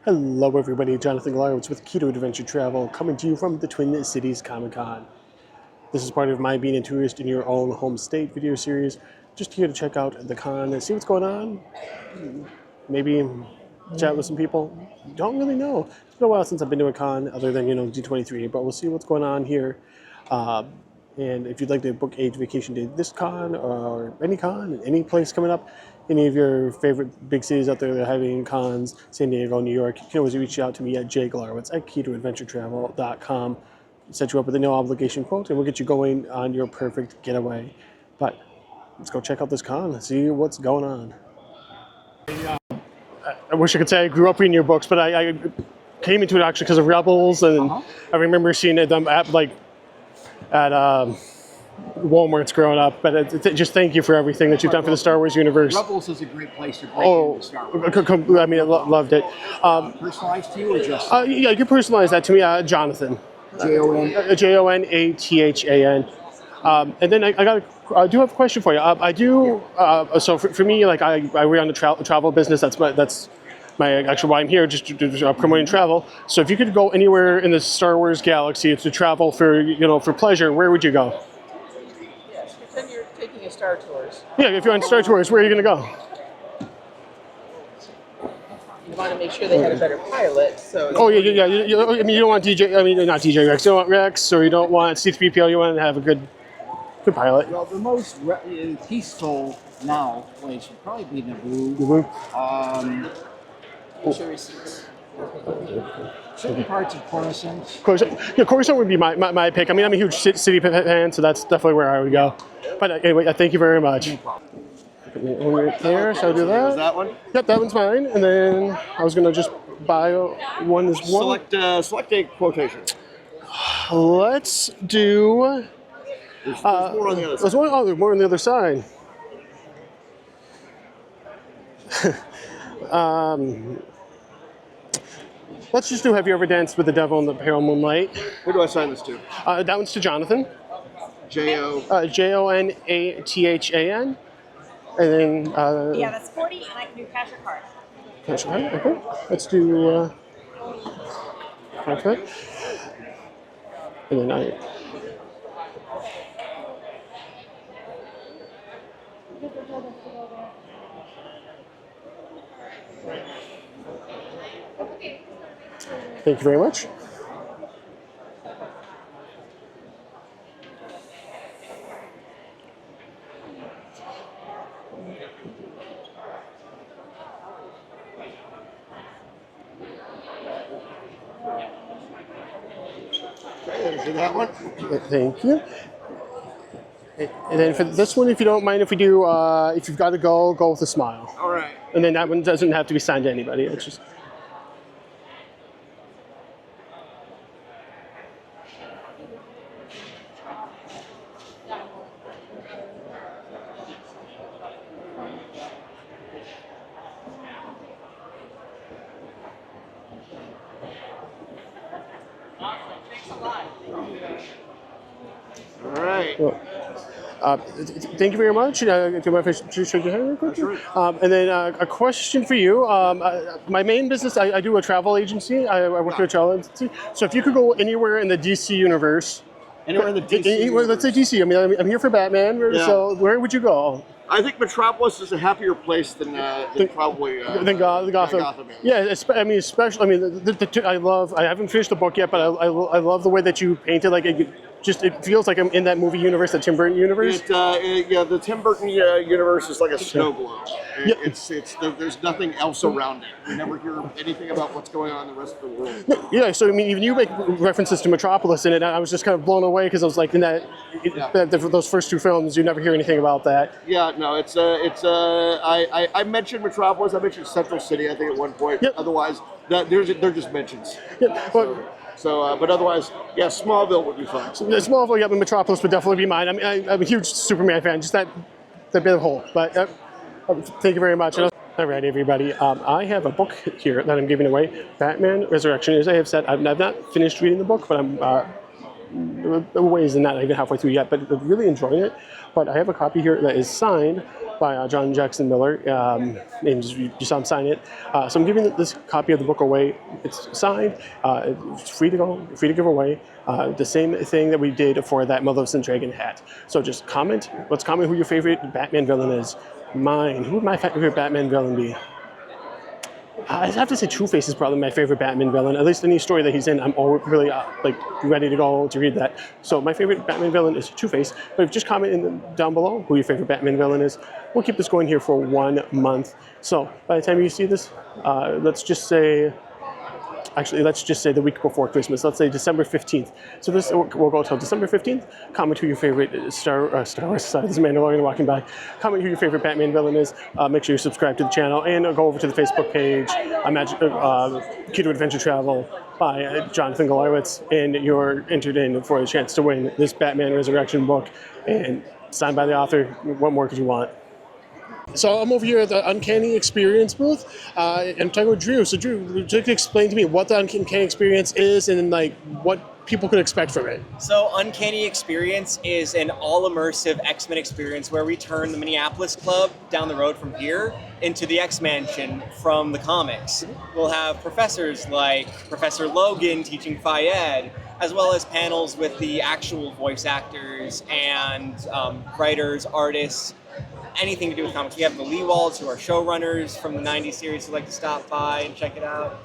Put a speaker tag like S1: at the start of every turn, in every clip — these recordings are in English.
S1: Hello everybody, Jonathan Glarowicz with Keto Adventure Travel, coming to you from the Twin Cities Comic Con. This is part of my Being a Tourist in Your Own Home State video series. Just here to check out the con and see what's going on. Maybe chat with some people. Don't really know. It's been a while since I've been to a con other than, D23, but we'll see what's going on here. And if you'd like to book a vacation to this con or any con, any place coming up, any of your favorite big cities out there that are having cons, San Diego, New York, you can always reach out to me at jgalarowicz at ketoadventuretravel.com. Set you up with a no obligation quote and we'll get you going on your perfect getaway. But let's go check out this con and see what's going on. I wish I could say I grew up reading your books, but I came into it actually because of Rebels, and I remember seeing them at Walmart's growing up. But just thank you for everything that you've done for the Star Wars universe.
S2: Rebels is a great place to break into Star Wars.
S1: I mean, I loved it.
S2: Personalized to you or just?
S1: Yeah, you can personalize that to me, Jonathan.
S2: Jon?
S1: Jonathan. And then I do have a question for you. So for me, like I read on the travel business. That's my actually why I'm here, just to promoting travel. So if you could go anywhere in the Star Wars galaxy to travel for pleasure, where would you go?
S3: Yes, pretend you're taking a Star Tours.
S1: Yeah, if you're on Star Tours, where are you going to go?
S3: You want to make sure they had a better pilot, so...
S1: Oh, yeah. I mean, you don't want not DJ Rex. You don't want Rex, or you don't want C-3PO. You want to have a good pilot.
S2: Well, the most peaceful now place would probably be Naboo.
S3: Show receipts.
S2: Certain parts of Coruscant.
S1: Coruscant would be my pick. I mean, I'm a huge city fan, so that's definitely where I would go. But anyway, thank you very much. Right there, so I'll do that.
S4: Was that one?
S1: Yep, that one's mine. And then I was gonna just buy one as well.
S4: Select a quotation.
S1: Let's do.
S4: There's more on the other side.
S1: There's more on the other side. Let's just do Have You Ever Danced with the Devil in the Pale Moonlight?
S4: Who do I sign this to?
S1: That one's to Jonathan.
S4: J-O...
S1: Jonathan. And then...
S5: yeah, that's 40, and I can do cash or card.
S1: Cash or card, okay. Let's do... okay. And then Thank you very much.
S4: Do that one?
S1: Thank you. And then for this one, if you don't mind, if we do, if you've got to go with a smile.
S4: All right.
S1: And then that one doesn't have to be signed to anybody. It's just.
S4: All right.
S1: Well, thank you very much. Do you mind if I shake your hand real quick?
S4: Sure.
S1: And then a question for you. My main business, I do a travel agency. I work at a travel agency. So if you could go anywhere in the DC universe.
S4: Anywhere in the DC universe.
S1: Let's say DC. I mean, I'm here for Batman.
S4: Yeah.
S1: So where would you go?
S4: I think Metropolis is a happier place than probably
S1: Gotham.
S4: is.
S1: Yeah, especially. I mean, I haven't finished the book yet, but I love the way that you painted. Like it feels like I'm in that movie universe, that Tim Burton universe.
S4: The Tim Burton universe is like a snow globe.
S1: Yeah.
S4: There's nothing else around it. You never hear anything about what's going on in the rest of the world.
S1: Yeah, so I mean, even you make references to Metropolis in it. I was just kind of blown away because I was like, in those first two films, you never hear anything about that.
S4: Yeah, no, I mentioned Metropolis. I mentioned Central City, I think, at one point.
S1: Yep.
S4: Otherwise, they're just mentions.
S1: Yeah,
S4: But otherwise, yeah, Smallville would be fun.
S1: Smallville, yeah, but Metropolis would definitely be mine. I mean, I'm a huge Superman fan, just that bit of Hulk. But thank you very much. All right, everybody. I have a book here that I'm giving away, Batman Resurrection. As I have said, I've not finished reading the book, but I'm ways and not even halfway through yet, but really enjoying it. But I have a copy here that is signed by John Jackson Miller, and you saw him sign it. So I'm giving this copy of the book away. It's signed, it's free to go, free to give away. The same thing that we did for that Maleficent Dragon hat. So just comment. Let's comment who your favorite Batman villain is. Mine. Who would my favorite Batman villain be? I have to say Two-Face is probably my favorite Batman villain. At least any story that he's in, I'm always really ready to go to read that. So my favorite Batman villain is Two-Face. But if you just comment down below who your favorite Batman villain is, we'll keep this going here for 1 month. So by the time you see this, let's just say the week before Christmas. Let's say December 15th. So this will go until December 15th. Comment who your favorite Star Wars, sorry, this is Mandalorian walking by. Comment who your favorite Batman villain is. Make sure you subscribe to the channel and go over to the Facebook page, Key to Adventure Travel by Jonathan Galarowicz, and you're entered in for a chance to win this Batman Resurrection book and signed by the author. What more could you want? So I'm over here at the Uncanny Experience booth, and I'm talking with Drew. So Drew, would you like to explain to me what the Uncanny Experience is and what people could expect from it?
S6: So Uncanny Experience is an all-immersive X-Men experience where we turn the Minneapolis Club down the road from here into the X-Mansion from the comics. We'll have professors like Professor Logan teaching Fayed, as well as panels with the actual voice actors and writers, artists, anything to do with comics. We have the Leewalds, who are showrunners from the 90s series, who like to stop by and check it out.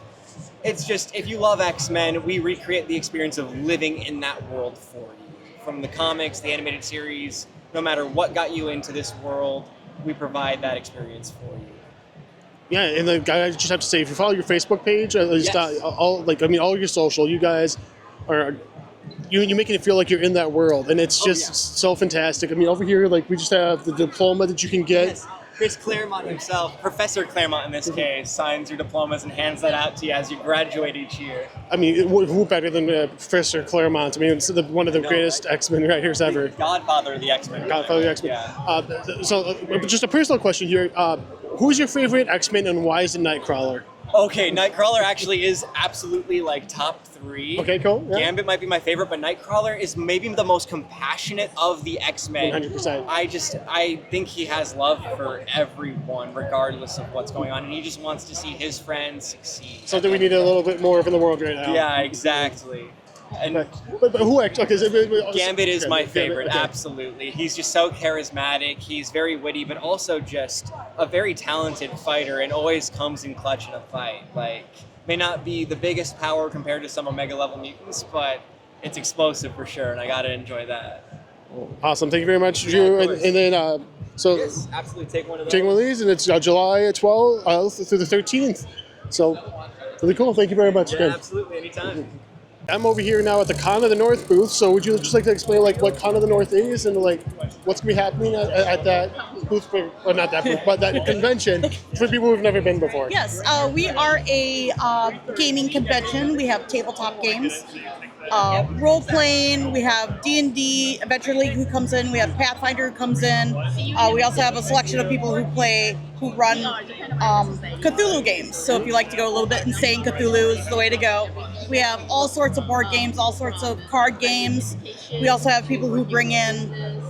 S6: It's just, if you love X-Men, we recreate the experience of living in that world for you. From the comics, the animated series, no matter what got you into this world, we provide that experience for you.
S1: Yeah, and I just have to say, if you follow your Facebook page, at least
S6: Yes.
S1: all your social, you guys are you're making it feel like you're in that world, and it's just so fantastic. I mean, over here, we just have the diploma that you can get.
S6: Yes. Chris Claremont himself, Professor Claremont in this case, signs your diplomas and hands that out to you as you graduate each year.
S1: I mean, who better than Professor Claremont? I mean, it's one of the greatest X-Men writers ever.
S6: Godfather of the X-Men.
S1: Godfather of the X-Men.
S6: Yeah.
S1: So, just a personal question here. Who's your favorite X-Men, and why is it Nightcrawler?
S6: Okay, Nightcrawler actually is absolutely top 3.
S1: Okay, cool. Yeah.
S6: Gambit might be my favorite, but Nightcrawler is maybe the most compassionate of the X-Men.
S1: 100%.
S6: I think he has love for everyone, regardless of what's going on, and he just wants to see his friends succeed.
S1: Something we need a little bit more of in the world right now.
S6: Yeah, exactly. And
S1: but who actually? Okay,
S6: Gambit is my favorite,
S1: okay.
S6: Absolutely. He's just so charismatic. He's very witty, but also just a very talented fighter, and always comes in clutch in a fight. May not be the biggest power compared to some Omega level mutants, but it's explosive for sure, and I gotta enjoy that.
S1: Awesome. Thank you very much, Drew.
S6: of course.
S1: And then
S6: Yes, absolutely. Take one of those.
S1: taking one of these, and it's July 12th through the 13th. So really cool. Thank you very much
S6: Yeah,
S1: again.
S6: absolutely. Anytime.
S1: I'm over here now at the Con of the North booth. So would you just like to explain what Con of the North is and what's gonna be happening at that booth? Or not that booth, but that convention for people who've never been before.
S7: Yes, we are a gaming convention. We have tabletop games, role playing. We have D&D, Adventure League who comes in. We have Pathfinder who comes in. We also have a selection of people who run Cthulhu games. So if you like to go a little bit insane, Cthulhu is the way to go. We have all sorts of board games, all sorts of card games. We also have people who bring in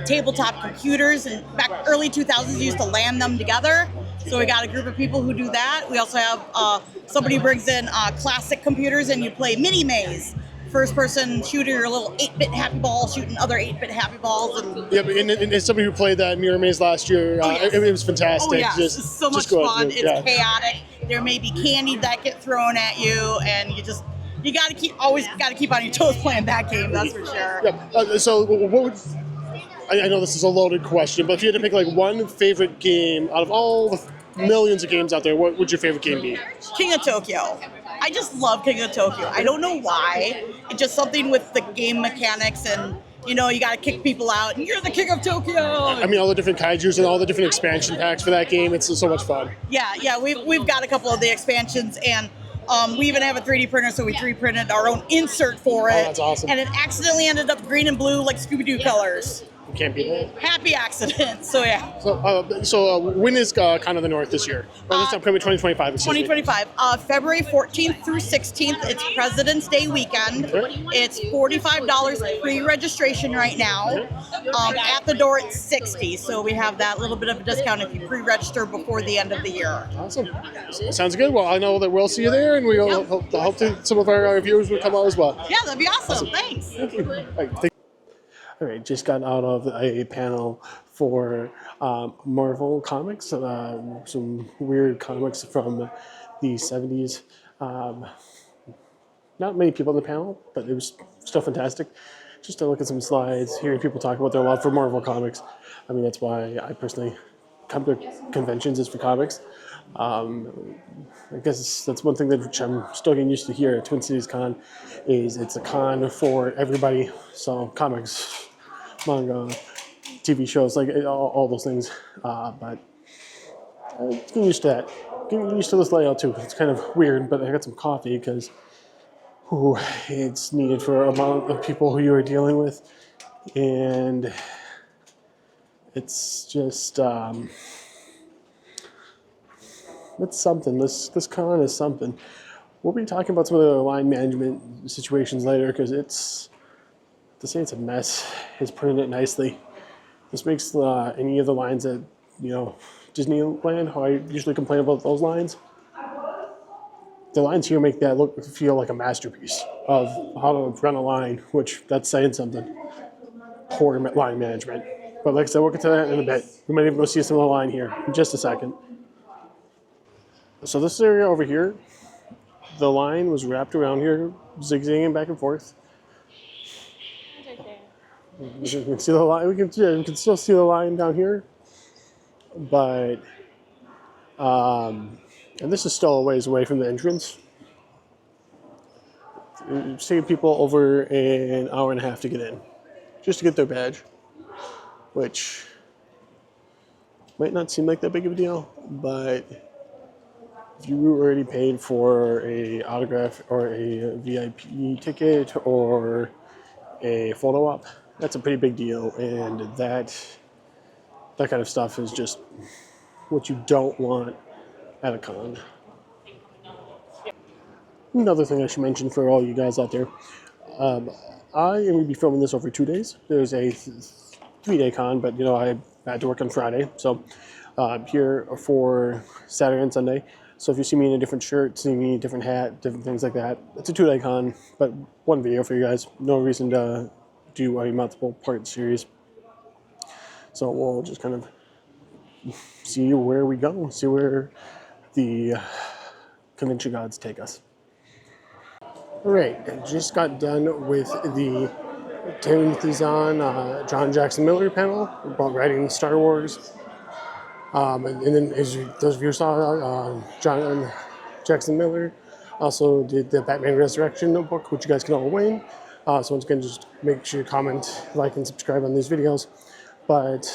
S7: tabletop computers, and back early 2000s you used to LAN them together. So we got a group of people who do that. We also have somebody who brings in classic computers, and you play mini maze, first person shooter, your little 8-bit happy ball shooting other 8-bit happy balls. And
S1: Yeah, and somebody who played that Mirror Maze last year, it was fantastic.
S7: oh yeah, it's so much fun. It's
S1: yeah.
S7: chaotic. There may be candy that get thrown at you, and you always gotta keep on your toes playing that game. That's for sure.
S1: Yeah. So what would I know this is a loaded question, but if you had to pick one favorite game out of all the millions of games out there, what would your favorite game be?
S7: King of Tokyo. I just love King of Tokyo. I don't know why. It's just something with the game mechanics, and you gotta kick people out, and you're the King of Tokyo.
S1: I mean, all the different kaijus and all the different expansion packs for that game. It's so much fun.
S7: Yeah. We've got a couple of the expansions, and we even have a 3D printer, so we 3D printed our own insert for it.
S1: Oh, that's awesome.
S7: And it accidentally ended up green and blue like Scooby-Doo colors.
S1: You can't beat it.
S7: Happy accident. So yeah.
S1: So when is Con of the North this year? Or this upcoming 2025, excuse me.
S7: 2025, February 14th through 16th. It's President's Day weekend. It's $45 pre-registration right now. At the door, it's $60. So we have that little bit of a discount if you pre-register before the end of the year.
S1: Awesome. Sounds good. Well, I know that we'll see you there, and we'll hope that some of our viewers will come out as well.
S7: Yeah, that'd be awesome. Thanks.
S1: Thank you. All right, just got out of a panel for Marvel Comics, some weird comics from the 70s. Not many people in the panel, but it was still fantastic. Just to look at some slides, hearing people talk about their love for Marvel Comics. I mean, that's why I personally come to conventions is for comics. I guess that's one thing that which I'm still getting used to here at Twin Cities Con is it's a con for everybody. So comics, manga, TV shows, like all those things. But getting used to that. Getting used to this layout too. It's kind of weird, but I got some coffee because it's needed for the amount of people who you are dealing with, and it's just it's something. This con is something. We'll be talking about some of the line management situations later because to say it's a mess is putting it nicely. This makes any of the lines at Disneyland, how I usually complain about those lines. The lines here make that feel like a masterpiece of how to run a line, which that's saying something. Poor line management. But like I said, we'll get to that in a bit. We might even go see some of the line here in just a second. So this area over here, the line was wrapped around here, zigzagging back and forth. You can see the line. We can still see the line down here, but and this is still a ways away from the entrance. It's taking people over an hour and a half to get in, just to get their badge, which might not seem like that big of a deal, but if you already paid for a autograph or a VIP ticket or a photo op, that's a pretty big deal, and that kind of stuff is just what you don't want at a con. Another thing I should mention for all you guys out there, I am going to be filming this over 2 days. There's a 3-day con, but I had to work on Friday, so I'm here for Saturday and Sunday. So if you see me in a different shirt, see me in a different hat, different things like that, it's a 2-day con, but one video for you guys. No reason to do a multiple part series. So we'll just kind of see where we go, see where the convention gods take us. All right, I just got done with the Timothy Zahn, John Jackson Miller panel about writing Star Wars. And then, as those of you saw, John Jackson Miller also did the Batman Resurrection notebook, which you guys can all win. So once again, just make sure you comment, like, and subscribe on these videos. But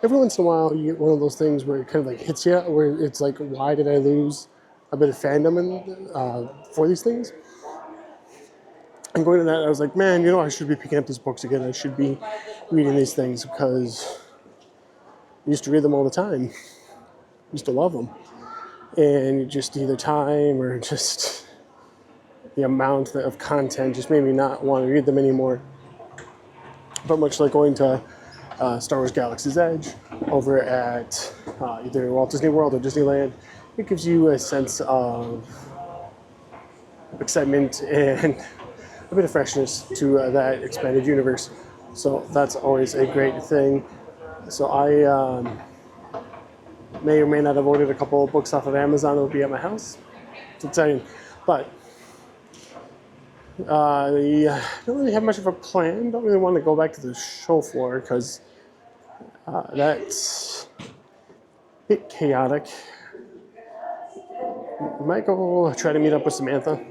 S1: every once in a while, you get one of those things where it kind of like hits you, where it's like, why did I lose a bit of fandom for these things? And going to that, I was like, man, I should be picking up these books again. I should be reading these things because I used to read them all the time. I used to love them. And just either time or just the amount of content just made me not want to read them anymore. But much like going to Star Wars Galaxy's Edge over at either Walt Disney World or Disneyland, it gives you a sense of excitement and a bit of freshness to that expanded universe. So that's always a great thing. So I may or may not have ordered a couple of books off of Amazon that will be at my house. It's exciting. But I don't really have much of a plan. Don't really want to go back to the show floor because that's a bit chaotic. Might go try to meet up with Samantha.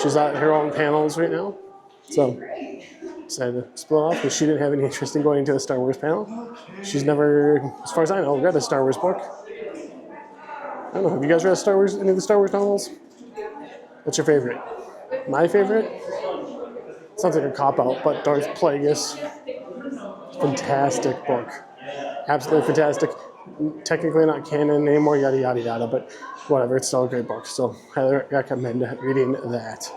S1: She's at her own panels right now, so decided to split off because she didn't have any interest in going to a Star Wars panel. She's never, as far as I know, read a Star Wars book. I don't know, have you guys read any of the Star Wars novels? What's your favorite? My favorite? sounds like a cop-out, but Darth Plagueis, fantastic book. Absolutely fantastic. Technically not canon anymore, yada, yada, yada, but whatever, it's still a great book, so highly recommend reading that.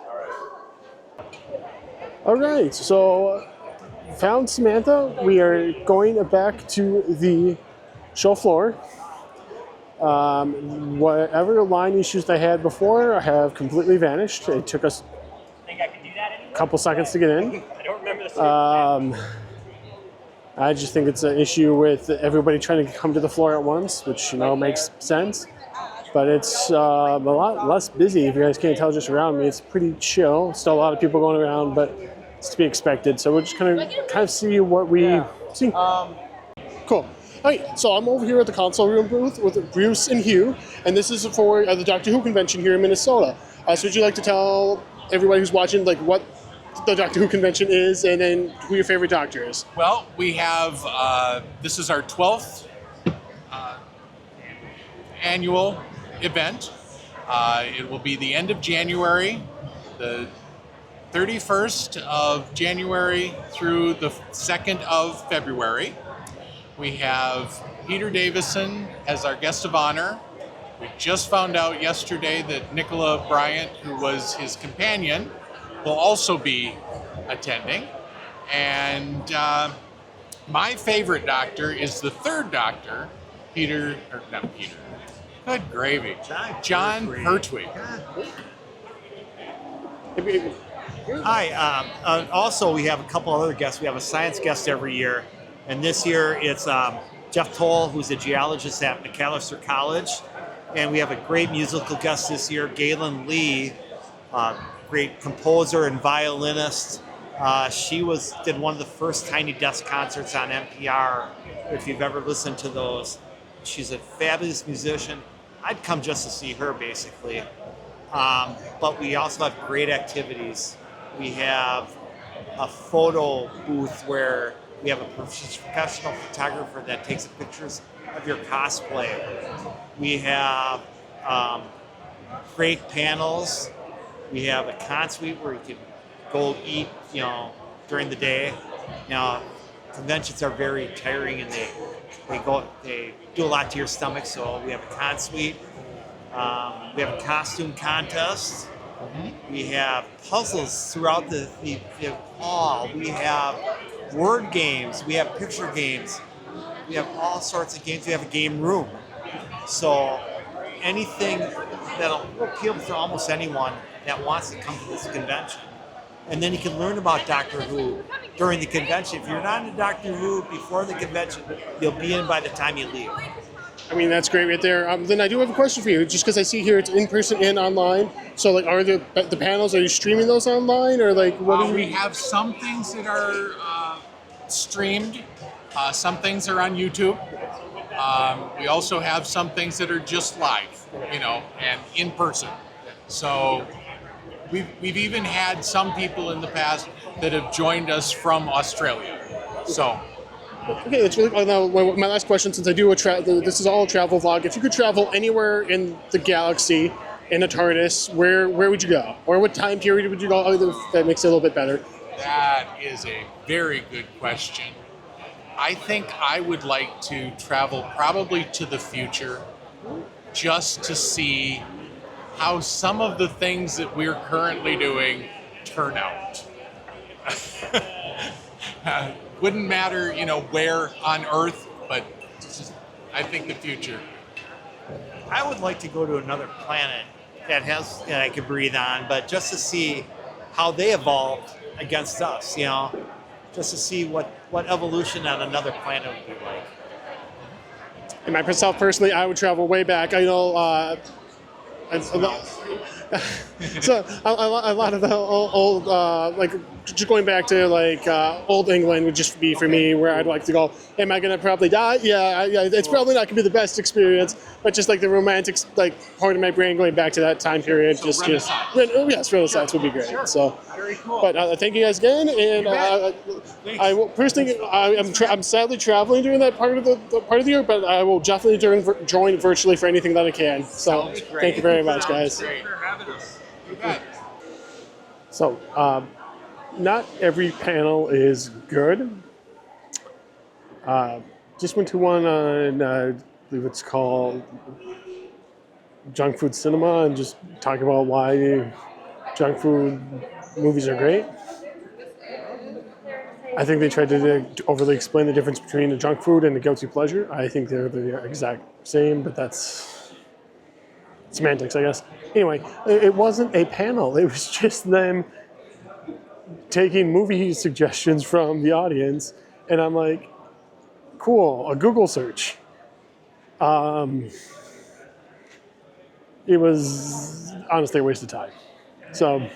S1: All right, so found Samantha. We are going back to the show floor. Whatever line issues I had before have completely vanished. It took us a couple seconds to get in. I just think it's an issue with everybody trying to come to the floor at once, which, you know, makes sense. But it's a lot less busy. If you guys can't tell just around me, it's pretty chill. Still a lot of people going around, but it's to be expected. So we're just kind of see what we see. Cool. All right, so I'm over here at the console room booth with Bruce and Hugh, and this is for the Doctor Who convention here in Minnesota. So would you like to tell everybody who's watching, like, what the Doctor Who convention is, and then who your favorite Doctor is?
S8: Well, we have, this is our 12th annual event. It will be the end of January, the 31st of January through the 2nd of February. We have Peter Davison as our guest of honor. We just found out yesterday that Nicola Bryant, who was his companion, will also be attending. And my favorite Doctor is the third Doctor, not Peter. Good gravy. John Pertwee.
S9: Hi. Also, we have a couple other guests. We have a science guest every year. And this year it's Jeff Toll, who's a geologist at McAllister College. And we have a great musical guest this year, Galen Lee, great composer and violinist. She did one of the first Tiny Desk concerts on NPR, if you've ever listened to those. She's a fabulous musician. I'd come just to see her, basically. But we also have great activities. We have a photo booth where we have a professional photographer that takes pictures of your cosplay. We have great panels. We have a con-suite where you can go eat, during the day. Conventions are very tiring and they do a lot to your stomach. So we have a con-suite. We have a costume contest. We have puzzles throughout the hall. We have word games. We have picture games. We have all sorts of games. We have a game room. So anything that'll appeal to almost anyone that wants to come to this convention. And then you can learn about Doctor Who during the convention. If you're not into Doctor Who before the convention, you'll be in by the time you leave.
S1: I mean, that's great right there. Then I do have a question for you, just because I see here it's in person and online. So, like, are the panels, are you streaming those online, or like what?
S8: We have some things that are streamed. Some things are on YouTube. We also have some things that are just live, and in person. So we've even had some people in the past that have joined us from Australia. So.
S1: Okay, that's really. Now, my last question, since I do this is all a travel vlog. If you could travel anywhere in the galaxy in a TARDIS, where would you go, or what time period would you go? That makes it a little bit better.
S8: That is a very good question. I think I would like to travel probably to the future, just to see how some of the things that we're currently doing turn out. Wouldn't matter, where on Earth, but I think the future.
S9: I would like to go to another planet that I could breathe on, but just to see how they evolved against us, just to see what evolution on another planet would be like.
S1: And myself personally, I would travel way back. I know. So a lot of the old like just going back to like old England would just be for me where I'd like to go. Am I gonna probably die? Yeah, it's probably not gonna be the best experience, but just like the romantic like part of my brain going back to that time period.
S8: So
S1: Yes, Renaissance would be great.
S8: Sure.
S1: So,
S8: very cool.
S1: But thank you guys again, and I will personally I'm sadly traveling during that part of the year, but I will definitely join virtually for anything that I can. So thank you very much, guys.
S8: Great for having us. You bet.
S1: So, not every panel is good. Just went to one on, I believe it's called Junk Food Cinema, and just talk about why junk food movies are great. I think they tried to overly explain the difference between a junk food and a guilty pleasure. I think they're the exact same, but that's semantics, I guess. Anyway, it wasn't a panel. It was just them taking movie suggestions from the audience, and I'm like, cool, a Google search. It was honestly a waste of time. So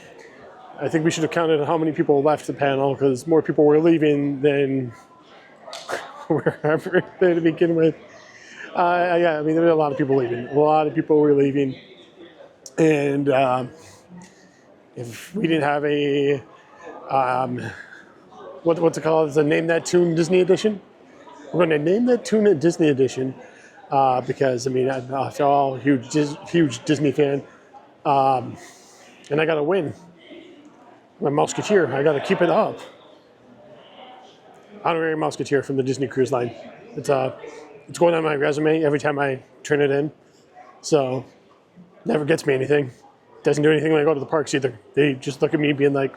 S1: I think we should have counted how many people left the panel, because more people were leaving than were ever there to begin with. Yeah, I mean, there were a lot of people leaving. A lot of people were leaving. And if we didn't have a, what's it called? It's a Name That Tune Disney Edition. We're going to name that tune a Disney Edition because, I mean, after all, huge Disney fan. And I got to win. I'm a Musketeer. I got to keep it up. Honorary Musketeer from the Disney Cruise Line. It's going on my resume every time I turn it in. So, never gets me anything. Doesn't do anything when I go to the parks either. They just look at me being like,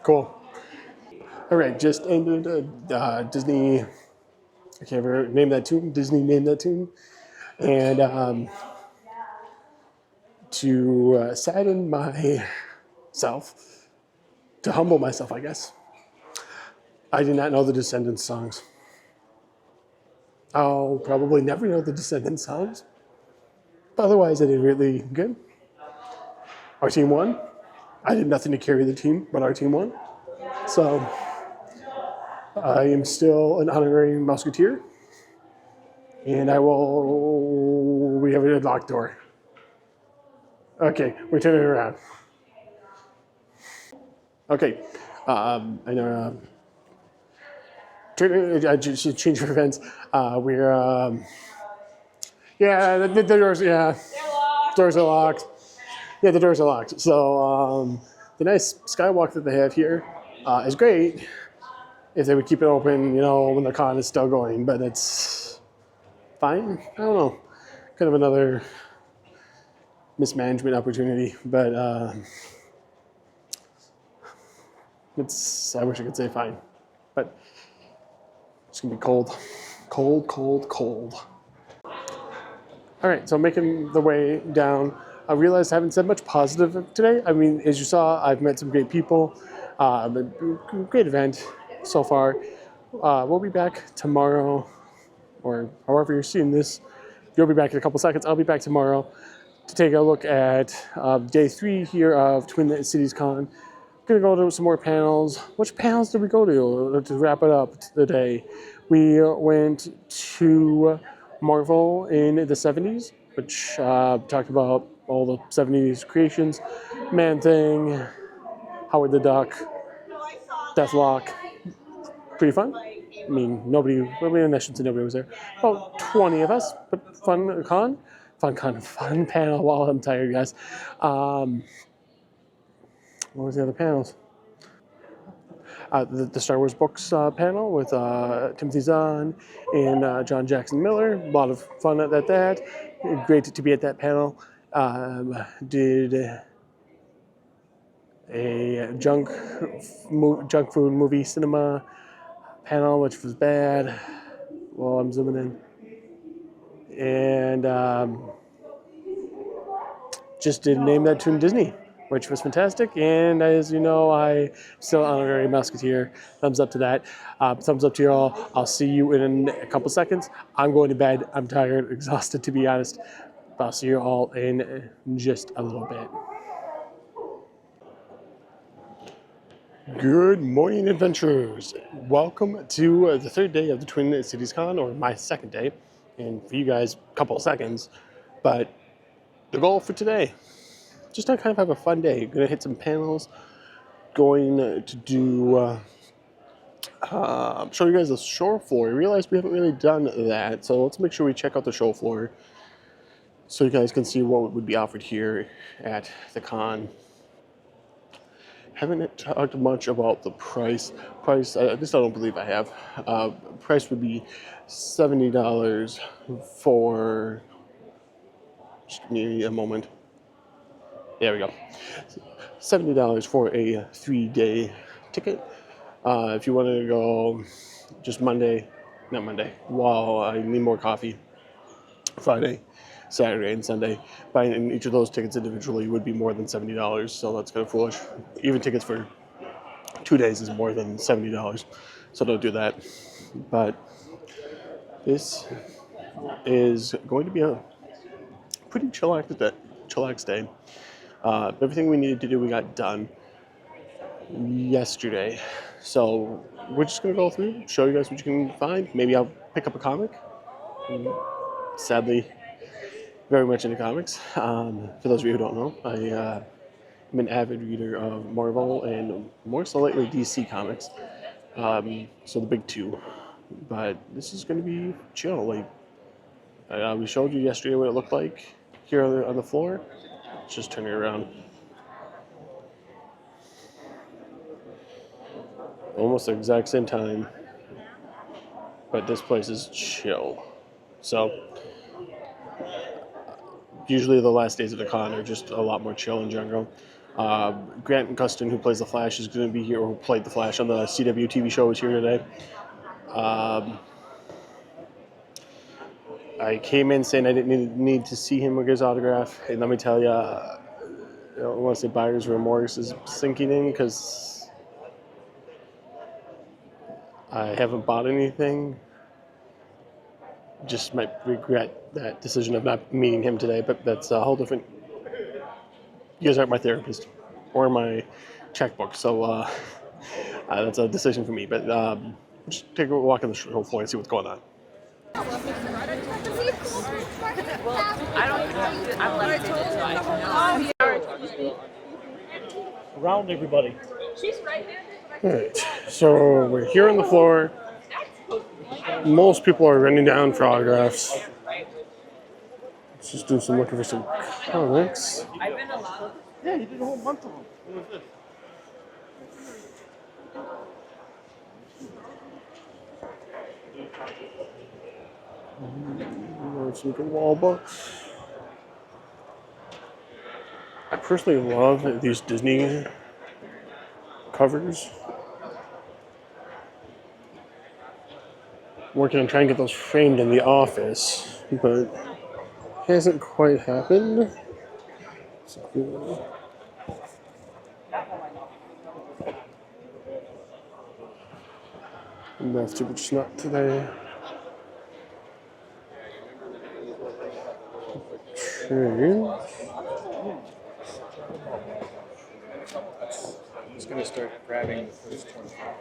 S1: cool. All right, just ended Disney. I can't ever name that tune. Disney Name That Tune. And to sadden myself, to humble myself, I guess, I did not know the Descendants songs. I'll probably never know the Descendants songs. But otherwise, I did really good. Our team won. I did nothing to carry the team, but our team won. So I am still an honorary Musketeer. And we have a locked door. Okay, we turn it around. Okay, I know. Just change of events. We're yeah, the doors. Yeah, doors are locked. Yeah, the doors are locked. So the nice skywalk that they have here is great if they would keep it open, you know, when the con is still going. But it's fine. I don't know. Kind of another mismanagement opportunity, but I wish I could say fine, but it's gonna be cold. All right, so making the way down, I realized I haven't said much positive today. I mean, as you saw, I've met some great people, great event so far. We'll be back tomorrow, or however you're seeing this. You'll be back in a couple seconds. I'll be back tomorrow to take a look at day 3 here of Twin Cities Con. Gonna go to some more panels. Which panels did we go to wrap it up today? We went to Marvel in the 70s, which talked about all the 70s creations. Man-Thing, Howard the Duck, Deathlock. Pretty fun. I mean, nobody, I shouldn't say nobody was there. About 20 of us, but fun panel while I'm tired, guys. What was the other panels? The Star Wars books panel with Timothy Zahn and John Jackson Miller. A lot of fun at that. Great to be at that panel. Did a junk food movie cinema panel, which was bad. Well, I'm zooming in. And just did Name That Tune Disney, which was fantastic. And as you know, I still honorary Musketeer. Thumbs up to that. Thumbs up to you all. I'll see you in a couple seconds. I'm going to bed. I'm tired, exhausted, to be honest. But I'll see you all in just a little bit. Good morning, adventurers. Welcome to the 3rd day of the Twin Cities Con, or my 2nd day. And for you guys, a couple of seconds. But the goal for today, just to kind of have a fun day. Gonna hit some panels. Going to do, show you guys the show floor. I realize we haven't really done that, so let's make sure we check out the show floor so you guys can see what would be offered here at the con. Haven't talked much about the price. This I don't believe I have. Price would be $70 for. Just give me a moment. There we go. $70 for a 3-day ticket. If you wanted to go just not Monday, while I need more coffee, Friday, Saturday, and Sunday, buying each of those tickets individually would be more than $70, so that's kind of foolish. Even tickets for 2 days is more than $70, so don't do that. But this is going to be a pretty chillax day. Everything we needed to do, we got done yesterday. So we're just going to go through, show you guys what you can find. Maybe I'll pick up a comic. Sadly, very much into comics. For those of you who don't know, I'm an avid reader of Marvel and more so lately DC comics. So the big two. But this is going to be chill. Like we showed you yesterday what it looked like here on the floor. Let's just turn it around. Almost the exact same time, but this place is chill. So usually the last days of the con are just a lot more chill in general. Grant Gustin, who plays the Flash, is going to be here, or who played the Flash on the CW TV show, is here today. I came in saying I didn't need to see him or get his autograph, and let me tell you, I don't want to say buyer's remorse is sinking in because I haven't bought anything. Just might regret that decision of not meeting him today, but that's a whole different. You guys aren't my therapist or my checkbook, so that's a decision for me. But just take a walk on the show floor and see what's going on. Around everybody. All right, so we're here on the floor. Most people are running down for autographs. Let's just do some looking for some comics.
S4: Yeah, you did a whole month of them. What was this?
S1: Some good wall books. I personally love these Disney covers. Working on trying to get those framed in the office, but hasn't quite happened. Enough to, but just not today. Okay.
S10: I'm just gonna start grabbing the first 25.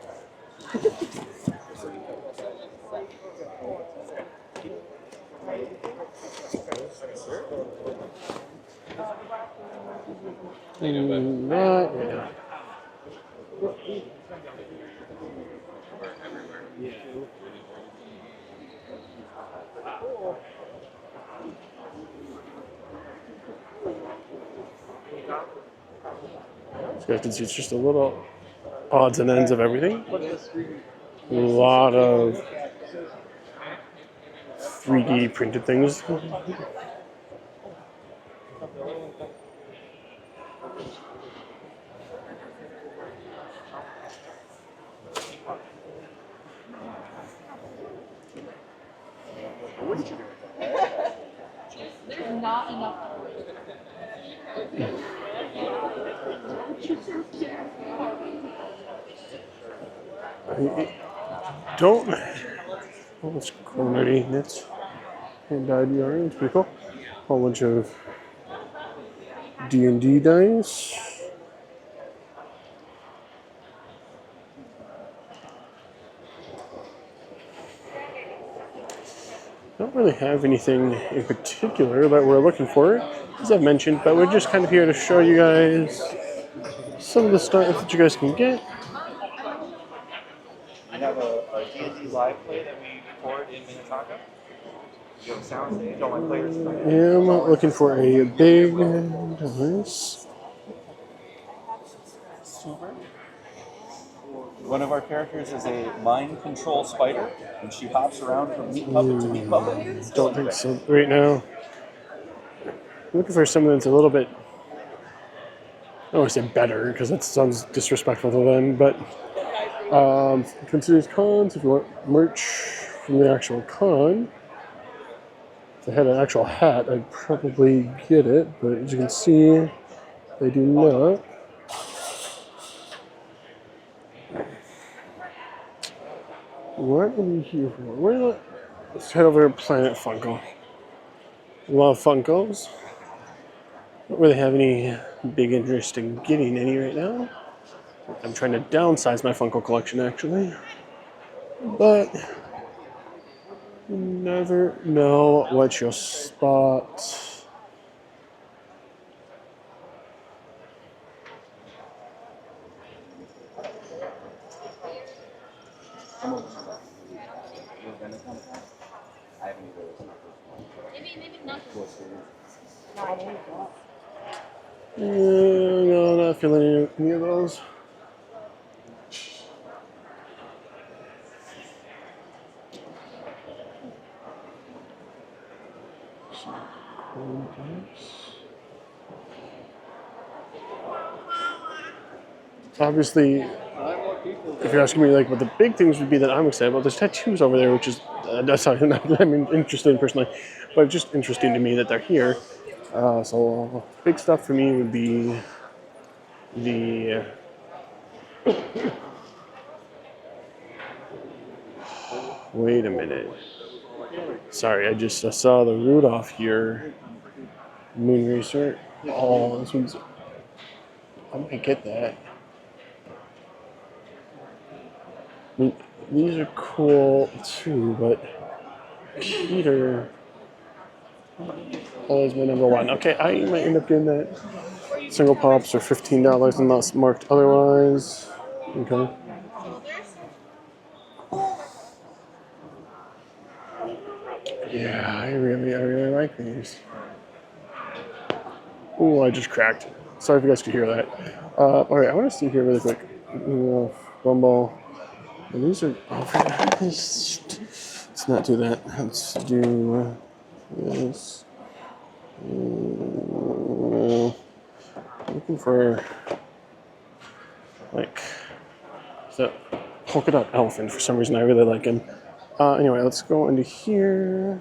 S1: Not yet. So you can see it's just a little odds and ends of everything. A lot of 3D printed things.
S5: There's not enough.
S1: I don't. Oh, it's already knits and dyed yarn. It's pretty cool. A whole bunch of D&D dice. Don't really have anything in particular that we're looking for, as I've mentioned, but we're just kind of here to show you guys some of the stuff that you guys can get.
S10: I have a D&D live play that we record in Minnetonka. You have a sound stage, all my players play.
S1: I'm looking for a big device.
S11: tuber. One of our characters is a mind control spider, and she hops around from meat puppet to meat puppet.
S1: Don't think so right now. I'm looking for something that's a little bit, I don't want to say better because that sounds disrespectful to them, but consider cons if you want merch from the actual con. If I had an actual hat, I'd probably get it, but as you can see, they do not. What are we here for? Let's head over to Planet Funko. A lot of Funkos. Don't really have any big interest in getting any right now. I'm trying to downsize my Funko collection actually. But you never know what you'll spot. No, not feeling any of those. Obviously, if you're asking me like what the big things would be that I'm excited about, there's tattoos over there, which is that's something that I'm interested in personally, but just interesting to me that they're here. So big stuff for me would be the wait a minute. Sorry, I just saw the Rudolph here. Moon Racer. Oh, this one's. I might get that. I mean, these are cool too, but Peter always my number one. Okay, I might end up getting that. Single pops are $15 unless marked otherwise. Okay. Yeah, I really like these. Oh, I just cracked. Sorry if you guys could hear that. All right, I want to see here really quick. Rumble. And these are. Let's not do that. Let's do this. Looking for like the polka dot elephant for some reason. I really like him. Anyway, let's go into here.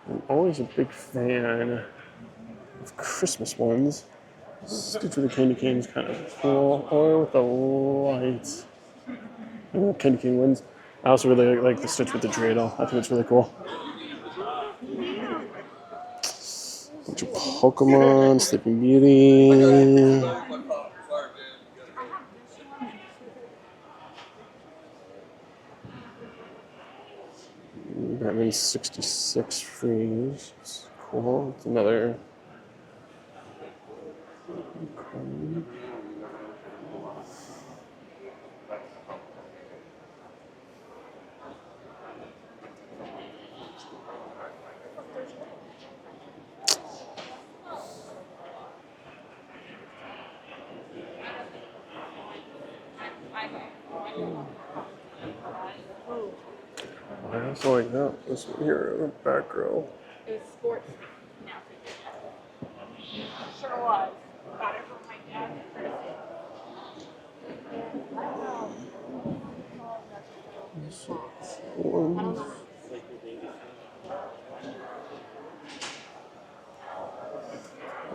S1: I'm always a big fan of Christmas ones. Stitch with the candy cane is kind of cool, or with the lights. Candy cane ones. I also really like the Stitch with the dreidel. I think it's really cool. Bunch of Pokemon, Sleeping Beauty. Batman 66 freeze. It's cool. It's another. I also like that. This one here in the back row.
S5: It was sports. Sure was. Got it from my dad.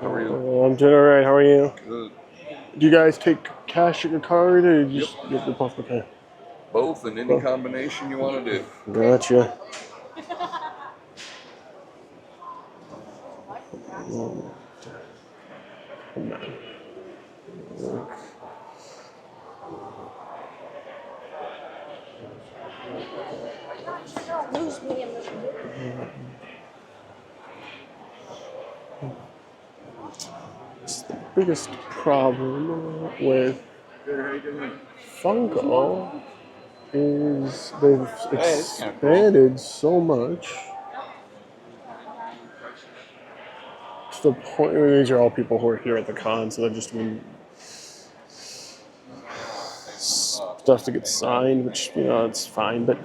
S12: How are you?
S1: I'm doing all right. How are you?
S12: Good.
S1: Do you guys take cash at your card, or you just get the puff? Okay.
S12: Both in any combination you want to do.
S1: Gotcha.
S5: Lose me in this
S1: It's the biggest problem with Funko is they've expanded so much to the point where these are all people who are here at the con, so they're just doing stuff to get signed, which, you know, it's fine, but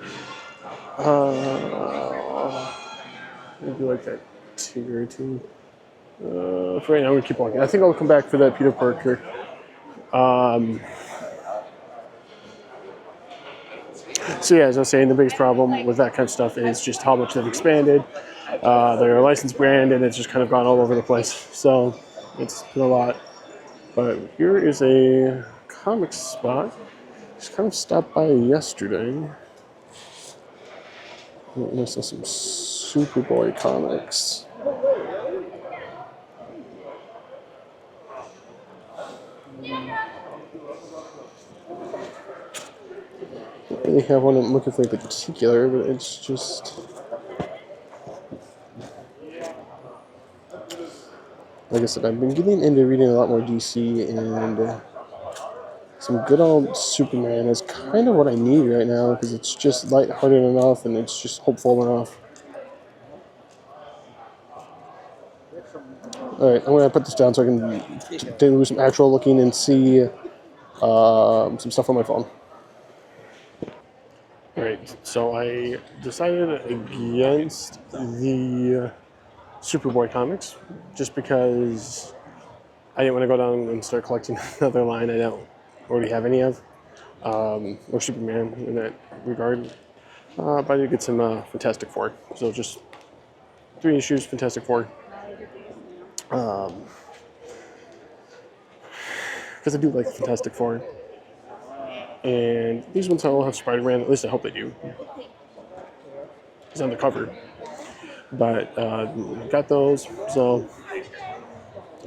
S1: maybe like that tier or two. For right now, I'm gonna keep walking. I think I'll come back for that Peter Parker. So yeah, as I was saying, the biggest problem with that kind of stuff is just how much they've expanded. They're a licensed brand, and it's just kind of gone all over the place. So it's been a lot. But here is a comic spot. Just kind of stopped by yesterday. I saw some Superboy comics. Don't really have one I'm looking for in particular, but it's just... Like I said, I've been getting into reading a lot more DC, and some good old Superman is kind of what I need right now, because it's just lighthearted enough and it's just hopeful enough. Alright, I'm going to put this down so I can do some actual looking and see some stuff on my phone. Alright, so I decided against the Superboy comics, just because I didn't want to go down and start collecting another line I don't already have any of, or Superman in that regard. But I did get some Fantastic Four, so just 3 issues, Fantastic Four. Because I do like Fantastic Four. And these ones all have Spider-Man, at least I hope they do. He's on the cover. But got those, so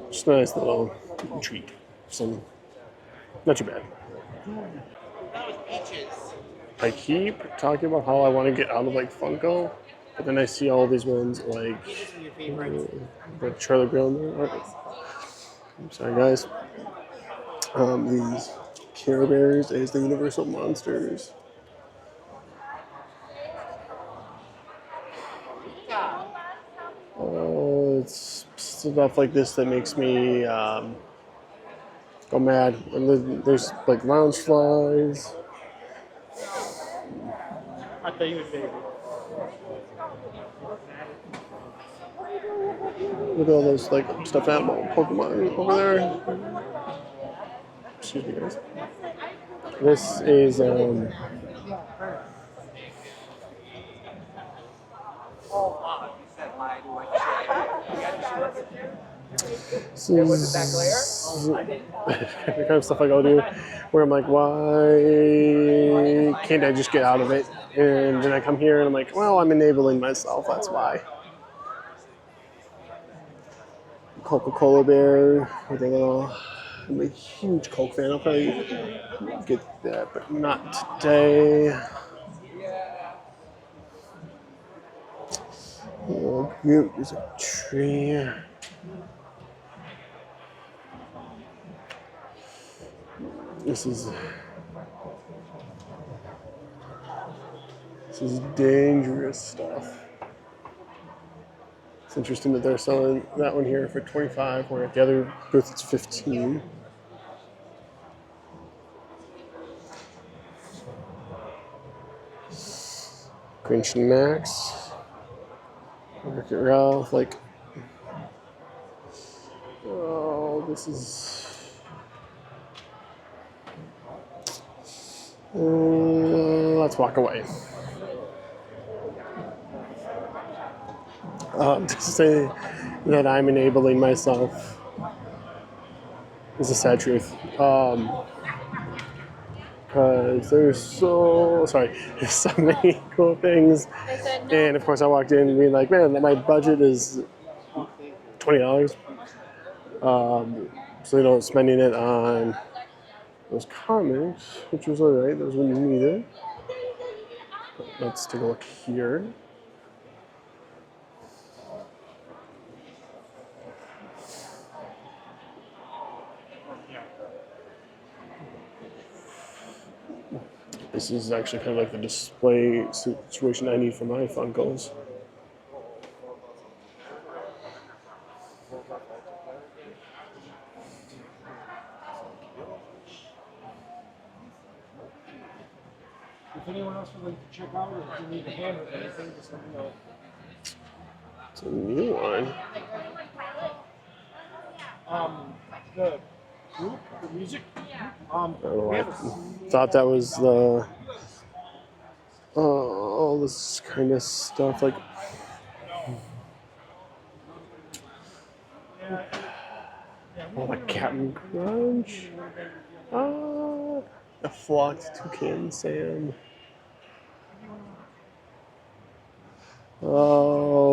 S1: just a nice little treat. Some, not too bad. I keep talking about how I want to get out of like Funko, but then I see all these ones like Charlie Brown. I'm sorry, guys. These Care Bears as the Universal Monsters. It's stuff like this that makes me go mad. And there's like lounge flies.
S3: I thought you would baby.
S1: Look at all those like stuffed animal Pokemon over there. Excuse me, guys. This is this is the kind of stuff like I'll do where I'm like, why can't I just get out of it? And then I come here and I'm like, well, I'm enabling myself, that's why. Coca-Cola bear with a little... I'm a huge Coke fan. I'll probably get that, but not today. Oh, cute. There's a tree. This is dangerous stuff. It's interesting that they're selling that one here for 25, where at the other booth it's 15. Grinch and Max. Wreck-It Ralph, like, oh, this is. Let's walk away. To say that I'm enabling myself is a sad truth. Because there's so many cool things. And of course I walked in being like, man, my budget is $20. So, you know, spending it on those comics, which was alright, those were needed. But let's take a look here. This is actually kind of like the display situation I need for my Funkos.
S2: If anyone else would like to check out, or if you need a hand with anything, just let me know.
S1: It's a new one.
S2: The group, the music.
S1: I don't know
S2: We
S1: why.
S2: have
S1: I
S2: a
S1: thought that was the all this kind of stuff like the Captain Crunch. A flocked toucan Sam. Oh.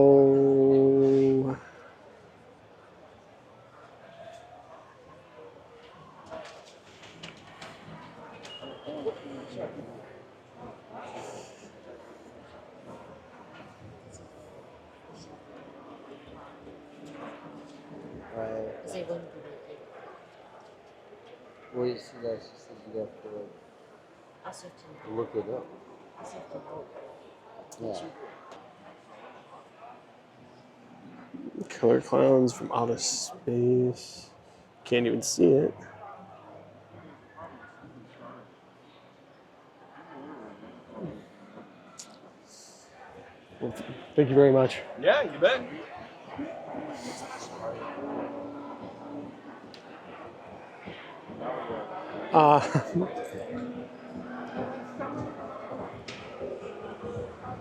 S2: Well, you see that she said you have to look it up. Yeah.
S1: Killer clowns from outer space. Can't even see it. Well, thank you very much.
S4: Yeah, you bet.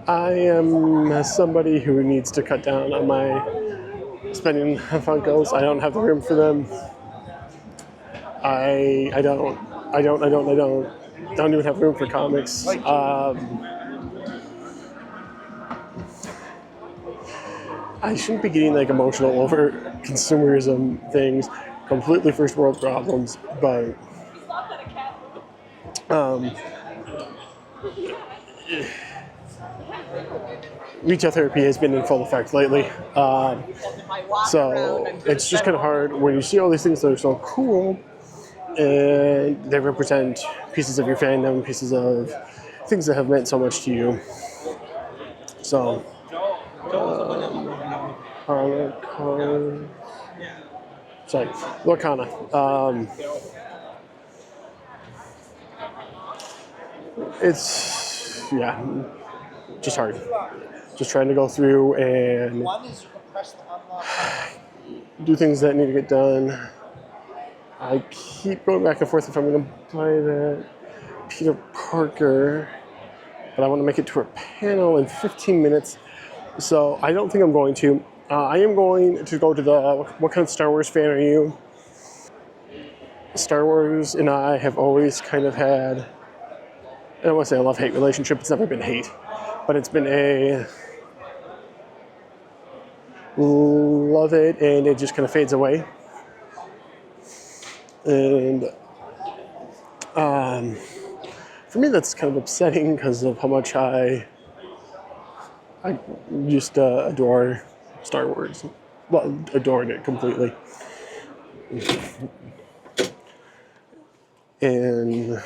S1: I am somebody who needs to cut down on my spending on Funkos. I don't have the room for them. I don't even have room for comics. I shouldn't be getting like emotional over consumerism things, completely first world problems, but retail therapy has been in full effect lately. So it's just kind of hard when you see all these things that are so cool and they represent pieces of your fandom, pieces of things that have meant so much to you. So, Lorcana. It's, yeah, just hard. Just trying to go through and do things that need to get done. I keep going back and forth if I'm going to buy that Peter Parker, but I want to make it to a panel in 15 minutes, so I don't think I'm going to. I am going to go to the What Kind of Star Wars fan are you? Star Wars and I have always kind of had, I don't want to say a love-hate relationship, it's never been hate, but it's been a love it and it just kind of fades away. And for me that's kind of upsetting because of how much I just adore Star Wars. Well, adored it completely. And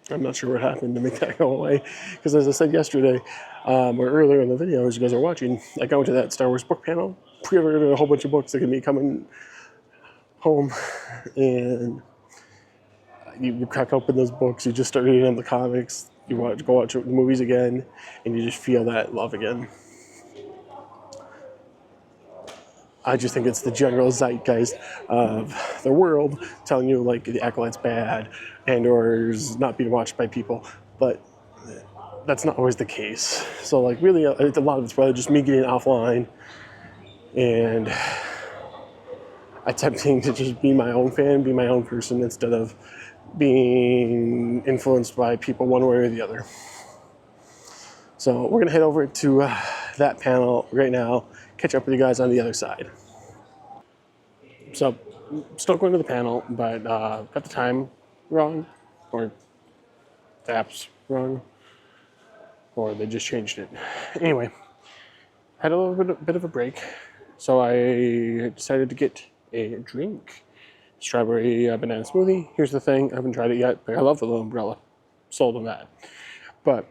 S1: I'm not sure what happened to make that go away. Because as I said yesterday, or earlier in the video, as you guys are watching, I go to that Star Wars book panel, pre-ordered a whole bunch of books that can be coming home, and you crack open those books, you just start reading the comics, you go watch the movies again, and you just feel that love again. I just think it's the general zeitgeist of the world telling you like the Acolyte's bad and or is not being watched by people, but that's not always the case. So like really a lot of it's probably just me getting offline and attempting to just be my own fan, be my own person instead of being influenced by people one way or the other. So we're gonna head over to that panel right now, catch up with you guys on the other side. So, still going to the panel, but got the time wrong, or the app's wrong, or they just changed it. Anyway, had a little bit of a break, so I decided to get a drink. strawberry banana smoothie. Here's the thing, I haven't tried it yet, but I love the little umbrella. Sold on that. But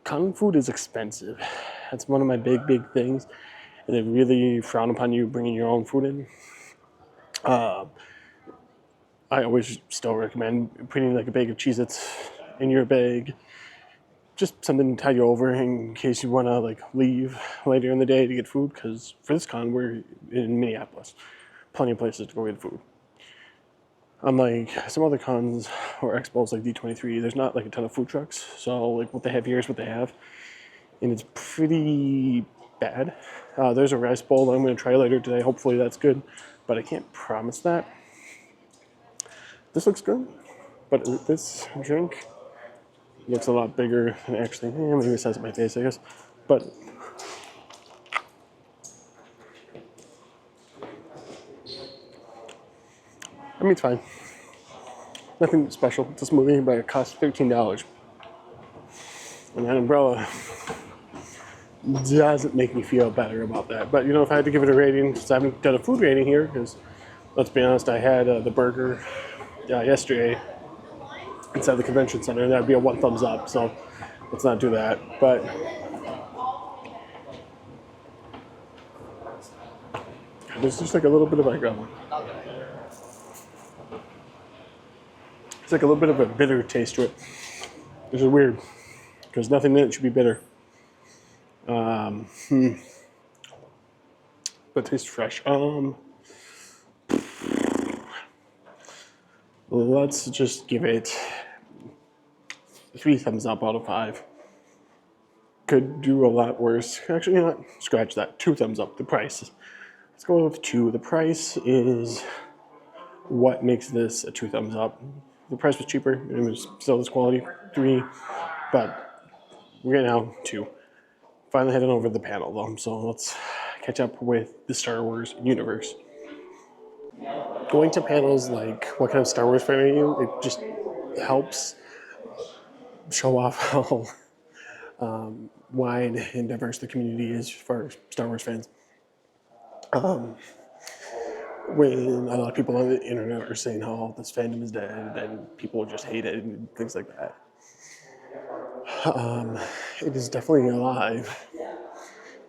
S1: con food is expensive. That's one of my big things. And they really frown upon you bringing your own food in. I always still recommend putting like a bag of Cheez-Its in your bag. Just something to tide you over in case you want to like leave later in the day to get food. Because for this con, we're in Minneapolis. Plenty of places to go get food. Unlike some other cons or expos like D23, there's not like a ton of food trucks. So like what they have here is what they have. And it's pretty bad. There's a rice bowl that I'm going to try later today. Hopefully that's good. But I can't promise that. This looks good, but this drink looks a lot bigger than actually. Maybe it says it my face, I guess. But I mean, it's fine. Nothing special. It's a smoothie, but it costs $13. And that umbrella doesn't make me feel better about that. But you know, if I had to give it a rating, since I haven't done a food rating here, because let's be honest, I had the burger yesterday inside the convention center, and that'd be a 1 thumbs up. So let's not do that. But there's just like a little bit of like it's like a little bit of a bitter taste to it, which is weird because nothing in it should be bitter. But it tastes fresh. Let's just give it 3 thumbs up out of 5. Could do a lot worse. Actually, you know what? Scratch that. 2 thumbs up. The price. Let's go with 2. The price is what makes this a 2 thumbs up. The price was cheaper. It was still this quality. 3. But we're now 2. Finally heading over to the panel though. So let's catch up with the Star Wars universe. Going to panels like what kind of Star Wars fan are you? It just helps show off how wide and diverse the community is for Star Wars fans. When a lot of people on the internet are saying how this fandom is dead and people just hate it and things like that, it is definitely alive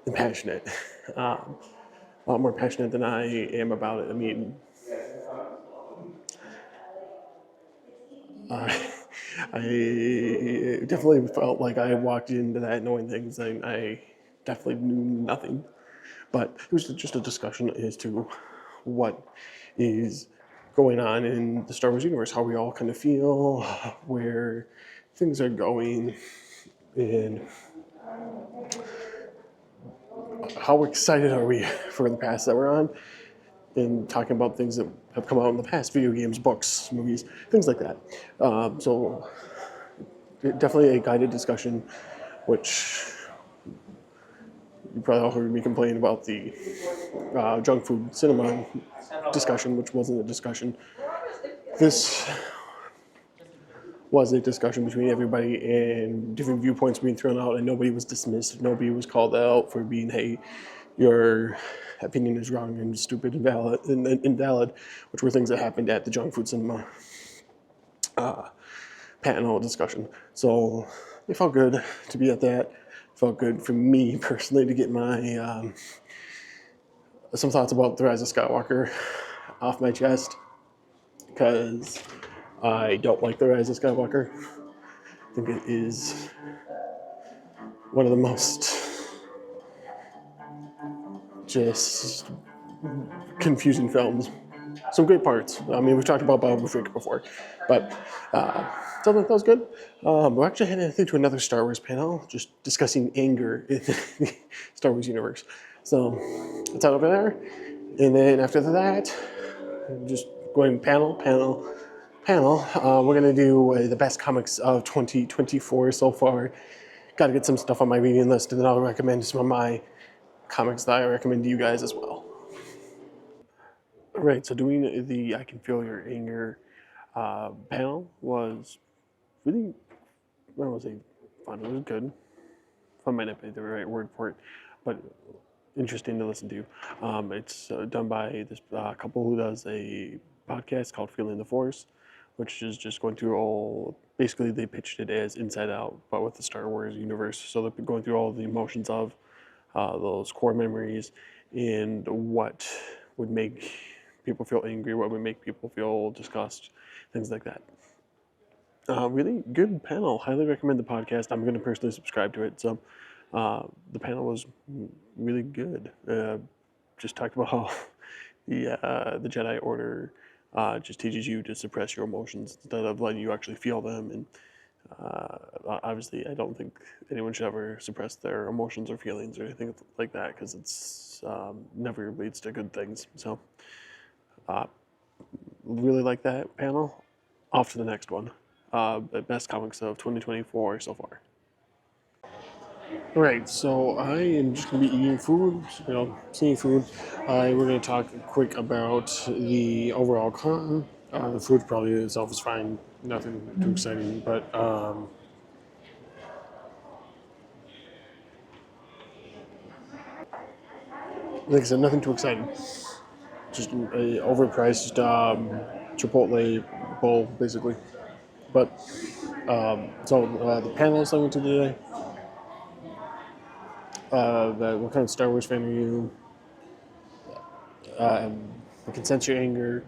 S1: and passionate. A lot more passionate than I am about it. I mean, I definitely felt like I walked into that knowing things I definitely knew nothing. But it was just a discussion as to what is going on in the Star Wars universe, how we all kind of feel, where things are going, and how excited are we for the path that we're on, and talking about things that have come out in the past, video games, books, movies, things like that. So definitely a guided discussion, which you probably all heard me complain about the junk food cinema discussion, which wasn't a discussion. This was a discussion between everybody and different viewpoints being thrown out, and nobody was dismissed. Nobody was called out for being, hey, your opinion is wrong and stupid and invalid, which were things that happened at the junk food cinema panel discussion. So it felt good to be at that. It felt good for me personally to get my some thoughts about The Rise of Skywalker off my chest, because I don't like The Rise of Skywalker. I think it is one of the most just confusing films. Some great parts. I mean, we've talked about Boba Fett before, but something that was good. We're actually heading to another Star Wars panel, just discussing anger in the Star Wars universe. So it's out over there, and then after that, just going panel. We're gonna do the best comics of 2024 so far. Got to get some stuff on my reading list, and then I'll recommend some of my comics that I recommend to you guys as well. All right, so doing the I Can Feel Your Anger panel was really, I don't want to say fun, it was good. Fun might not be the right word for it, but interesting to listen to. It's done by this couple who does a podcast called Feeling the Force, which is just going through all, basically they pitched it as Inside Out, but with the Star Wars universe. So they're going through all the emotions of those core memories and what would make people feel angry, what would make people feel disgust, things like that. Really good panel. Highly recommend the podcast. I'm going to personally subscribe to it. So the panel was really good. Just talked about how the Jedi Order just teaches you to suppress your emotions instead of letting you actually feel them. And obviously, I don't think anyone should ever suppress their emotions or feelings or anything like that, because it's never leads to good things. So really like that panel. Off to the next one. Best comics of 2024 so far. Alright, so I am just going to be eating food, seeing food. We're going to talk quick about the overall con. The food probably itself is fine, nothing too exciting, but like I said, nothing too exciting. Just a overpriced Chipotle bowl, basically. But the panels I went to today. What kind of Star Wars fan are you? The can sense your anger.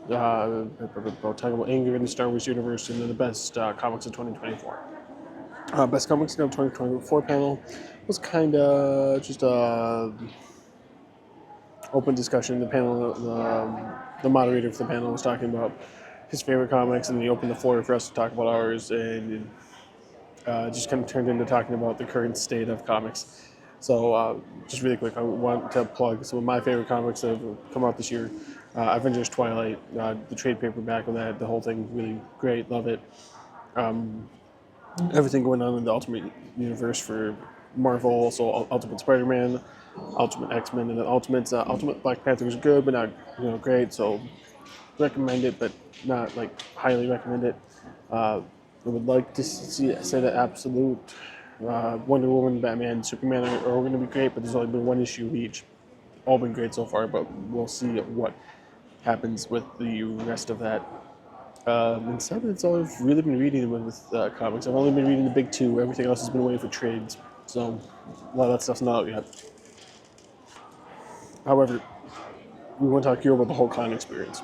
S1: Talking about anger in the Star Wars universe, and then the best comics of 2024. Best comics of 2024 panel was kind of just a open discussion. The panel, the moderator for the panel was talking about his favorite comics, and he opened the floor for us to talk about ours, and just kind of turned into talking about the current state of comics. So just really quick, I want to plug some of my favorite comics that have come out this year. Avengers Twilight, the trade paperback of that, the whole thing, really great, love it. Everything going on in the Ultimate Universe for Marvel, so Ultimate Spider-Man, Ultimate X-Men, and then Ultimate Black Panther was good, but not great, so recommend it, but not highly recommend it. I would like to say that Absolute, Wonder Woman, Batman, Superman are going to be great, but there's only been one issue of each. All been great so far, but we'll see what happens with the rest of that. Instead, that's all I've really been reading with comics. I've only been reading the big two. Everything else has been waiting for trades, so a lot of that stuff's not out yet. However, we want to talk here about the whole con experience.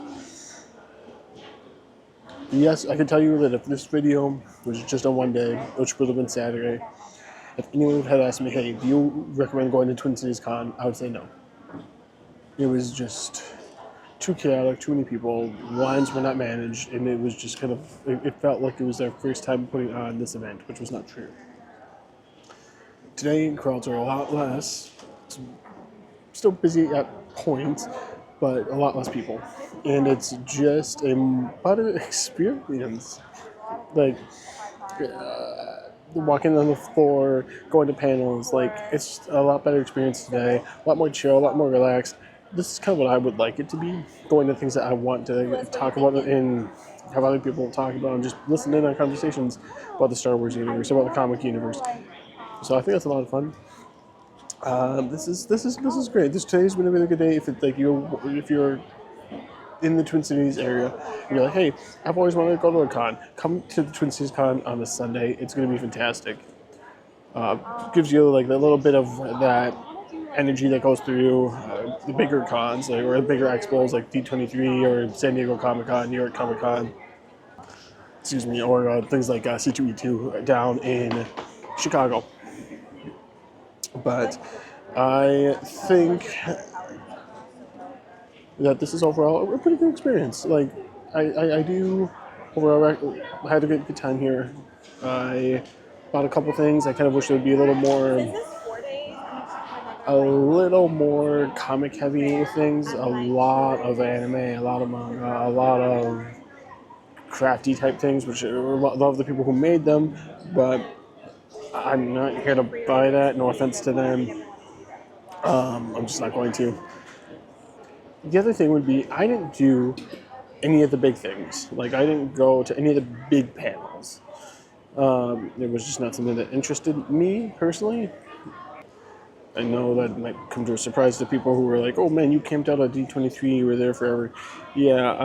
S1: Yes, I can tell you that if this video was just on one day, which would have been Saturday, if anyone had asked me, hey, do you recommend going to Twin Cities Con, I would say no. It was just too chaotic, too many people, lines were not managed, and it was just kind of, it felt like it was their first time putting on this event, which was not true. Today, crowds are a lot less. It's still busy at points, but a lot less people. And it's just a better experience. Walking on the floor, going to panels, it's just a lot better experience today. A lot more chill, a lot more relaxed. This is kind of what I would like it to be. Going to things that I want to talk about and have other people talk about, and just listen in on conversations about the Star Wars universe, about the comic universe. So I think that's a lot of fun. This is great. Today's been a really good day. If you're in the Twin Cities area, and you're like, hey, I've always wanted to go to a con. Come to the Twin Cities Con on this Sunday. It's going to be fantastic. Gives you that little bit of that energy that goes through the bigger cons, or the bigger expos like D23 or San Diego Comic-Con, New York Comic-Con, or things like C2E2 down in Chicago. But I think that this is overall a pretty good experience. I do overall had a good time here. I bought a couple things. I kind of wish there would be a little more comic heavy with things. A lot of anime, a lot of manga, a lot of crafty type things, which I love the people who made them, but I'm not here to buy that. No offense to them. I'm just not going to. The other thing would be, I didn't do any of the big things. I didn't go to any of the big panels. It was just not something that interested me personally. I know that might come to a surprise to people who were like, "Oh man, you camped out at D23, you were there forever." Yeah,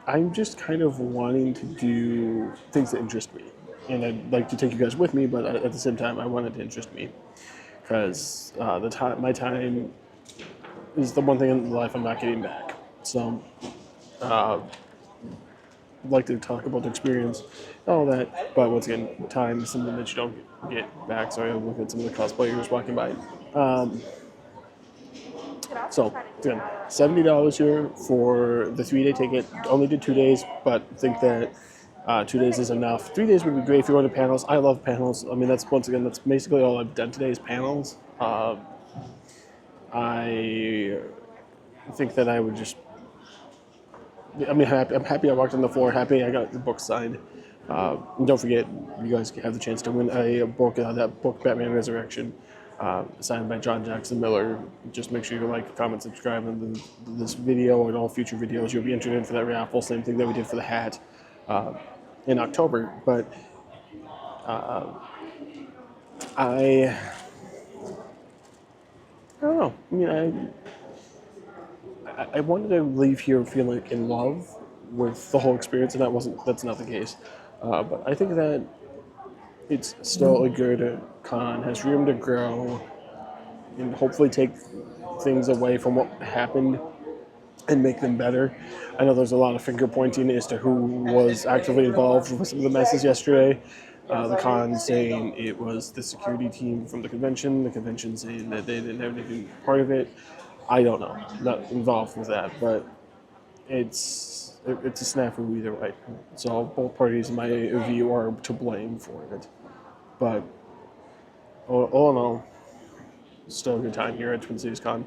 S1: I'm just kind of wanting to do things that interest me, and I'd like to take you guys with me, but at the same time, I want it to interest me because my time is the one thing in life I'm not getting back. So, I'd like to talk about the experience, all that, but once again, time is something that you don't get back. Sorry, I'm looking at some of the cosplayers walking by. So, again, $70 here for the 3-day ticket. Only did 2 days, but think that 2 days is enough. 3 days would be great if you're going to panels. I love panels. I mean, that's basically all I've done today is panels. I think that I would just. I'm happy I walked on the floor. Happy I got the book signed. And don't forget, you guys have the chance to win a book. That book, Batman Resurrection, signed by John Jackson Miller. Just make sure you like, comment, subscribe, and this video and all future videos. You'll be entered in for that raffle. Same thing that we did for the hat in October. But I don't know. I mean, I wanted to leave here feeling in love with the whole experience, and that's not the case. But I think that it's still a good con, has room to grow, and hopefully take things away from what happened and make them better. I know there's a lot of finger pointing as to who was actively involved with some of the messes yesterday. The con saying it was the security team from the convention saying that they didn't have anything part of it. I don't know, not involved with that, but it's a snafu either way. So both parties, in my view, are to blame for it. But all in all, still a good time here at Twin Cities Con.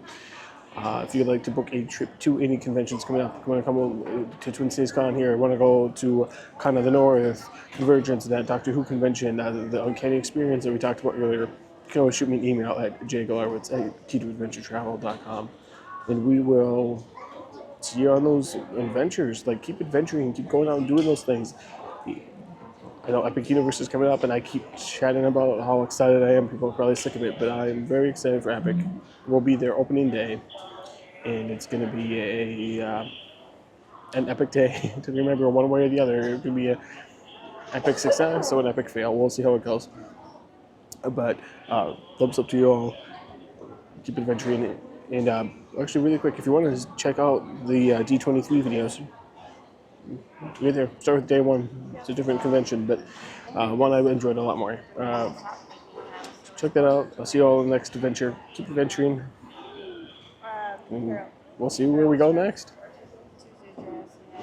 S1: If you'd like to book a trip to any conventions coming up, you want to come to Twin Cities Con here, want to go to Con of the North, Convergence, that Doctor Who convention, the Uncanny Experience that we talked about earlier, you can always shoot me an email at jgalarowicz at key2adventuretravel.com, and we will see you on those adventures. Like, keep adventuring, keep going out and doing those things. I know Epic Universe is coming up, and I keep chatting about how excited I am. People are probably sick of it, but I am very excited for Epic. We'll be there opening day, and it's going to be an epic day to remember one way or the other. It could be an epic success or an epic fail. We'll see how it goes. But thumbs up to you all. Keep adventuring. And actually, really quick, if you want to check out the D23 videos, right there. Start with day one. It's a different convention, but one I enjoyed a lot more. Check that out. I'll see you all in the next adventure. Keep adventuring. And we'll see where we go next.